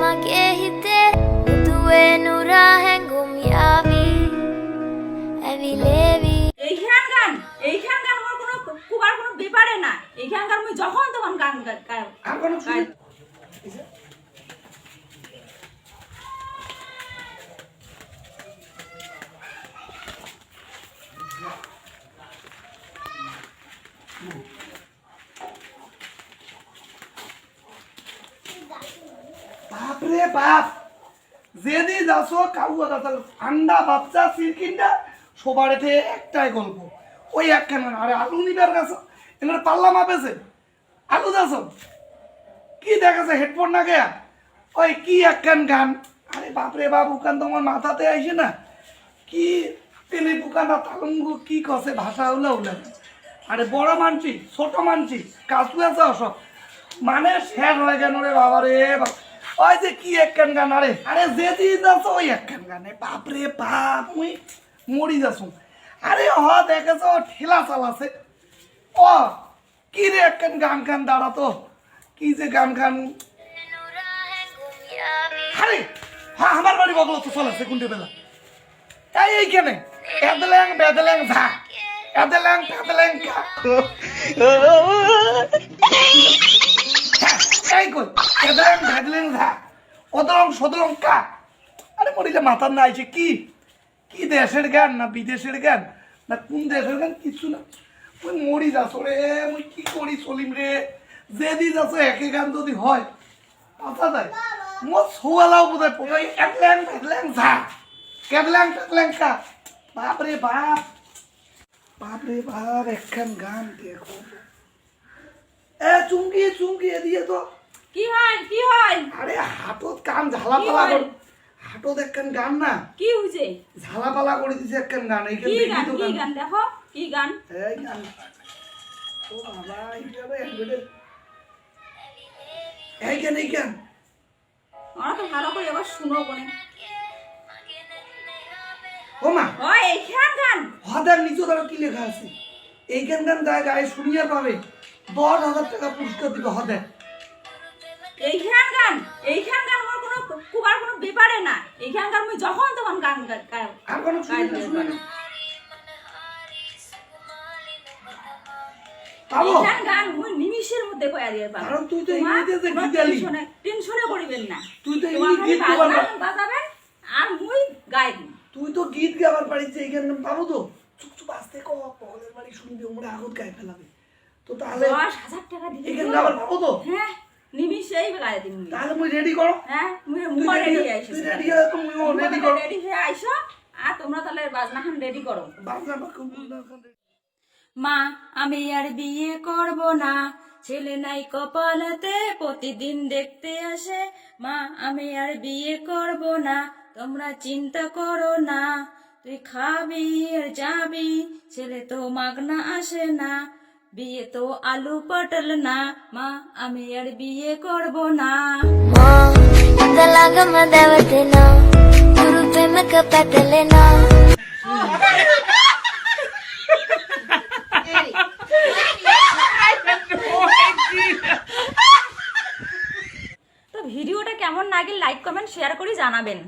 magehite Nutue nurahen gumyavi Evi levi এইখান গান আমার কোনো কুবার কোনো ব্যাপারে না। এইখানকার আমি যখন তখন গান আর কোনো বাপরে বাপ যেদি যাচ্ছো কাউয়া দাঁতাল ঠান্ডা বাচ্চা সিরকিনটা সবার এতে একটাই গল্প ওই একখান আরে আলু নিবার গেছো এগুলো পাল্লা মাপেছে আলু যাচ্ছ কি দেখাছে হেডফোন না গেয়া ওই কি একখান গান আরে বাপরে বাপ উকান তোমার মাথাতে আইসে না কি তেলে বুকানা তালঙ্গ কি কছে ভাষা উলা উলা আরে বড় মানছি ছোট মানছি কাজু আছে সব মানে শেষ হয়ে গেল রে বাবা রে ওই যে কি একখান গান আরে যে দিয়ে যাচ্ছ ওই একখান গানে বাপরে বাপ মুই মরি যাচ্ছ আরে দেখেছ ঠেলা চালাছে ও কি রে একখান গান গান দাঁড়াতো কি যে গান গান আরে হ্যাঁ আমার বাড়ি বগল তো চলেছে কোনটি বেলা এইখানে এদলেং বেদলেং ঝা এদলেং পেদলেং কা এই কই এদলেং বেদলেং ঝা অদলং সদলং কা আরে মরিলে মাথার না আইছে কি কি দেশের গান না বিদেশের গান না কোন দেশের গান কিছু না ওই মরি যাস রে মুই কি করি চলিম রে যেদি যাস একে গান যদি হয় পাতা যায় মোর সোয়ালাও বোধহয় পড়ে একল্যাং বেদলেং ঝা কেদলাং টেদলাং কা বাপরে বাপ বাপরে বাপ একখান গান দেখো এ চুমকি চুমকি এদিকে তো কি হয় আরে হাতত কান ঝালাপালা কর হাতত একখান গান না কি হইছে ঝালাপালা করে দিছে একখান গান এইখান কি দেখি গান তো কি গান দেখো কি গান এই গান ও বাবা এইটা একবারে এই গান ওরা তো ভালো করে এবার শুনো বনে ও মা ও এইখান গান হদার নিচে ধরো কি লেখা আছে এই গান গায়ে শুনিয়ে পাবে 10,000 টাকা পুরস্কার দিবে হদার এইখান গান আমার কোনো কুবার কোনো ব্যাপারে না। এইখানকার আমি যখন তখন গান আর কোনো শুনে না পাবো এইখান গান মুই নিমিষের মধ্যে কইয়া দিয়ে পাবো। কারণ তুই তো ইংরেজিতে গিতালি টেনশনে করিবেন না। তুই তো তোমার গীত খালি গাবার বাজাবেন আর মুই গাই দিই। তুই তো গীত গাবার পারিস এই গান পাবো তো চুপ চুপ আস্তে কো পলের বাড়ি শুনবি ওমরা আগত গায়ে ফেলাবে তো তাহলে 10,000 টাকা দিই এই গান গাবার পাবো তো হ্যাঁ নিমিষেই গাই দিই। তাহলে মুই রেডি করো হ্যাঁ মুই তুই রেডি আইছি। তুই রেডি হয়ে তো মুই রেডি করো রেডি হয়ে আইছো আর তোমরা তাহলে বাজনাখান রেডি করো। বাজনা মা আমি আর বিয়ে করব না, ছেলে নাই কপালেতে প্রতিদিন দেখতে আসে। মা আমি আর বিয়ে করব না, তোমরা চিন্তা করো না। তুই খাবি আর যাবি, ছেলে তো মাগনা আসে না। বিয়ে তো আলু পটল না, মা আমি আর বিয়ে করব না। Ma Indalagama devatina Guru pemaka petalena তো ভিডিওটা কেমন লাগে লাইক কমেন্ট শেয়ার করে জানাবেন।